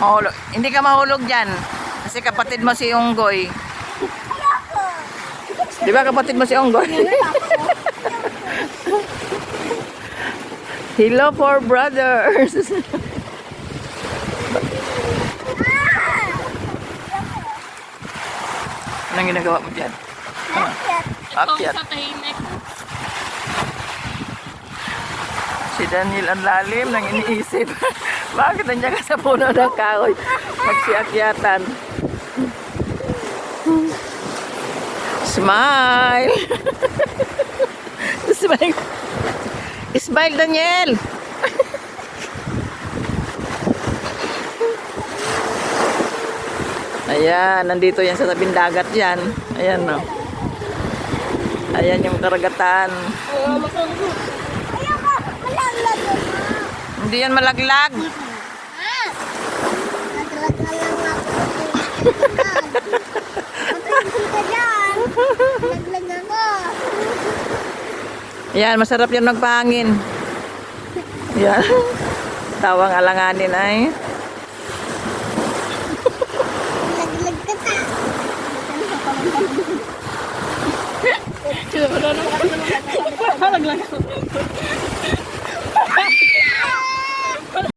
Mahulog. Hindi ka mahulog dyan. Kasi kapatid mo si Unggoy. Di ba kapatid mo si Unggoy? Hello for brothers. Anong ginagawa mo dyan? Akyat. Sa tahimik. Si Daniel ang lalim nang iniisip. Bakit nandiyan ka sa puno ng kahoy? Magsiakyatan. Smile! Smile! Smile, Daniel! Ayan, nandito yan sa tabing dagat yan. Ayan, no. Ayan yung karagatan. Hindi yan malaglag. Naglag na lang ako. Naglag ako. Ayan, masarap yan magpahangin. Ayan. Tawang alanganin ay.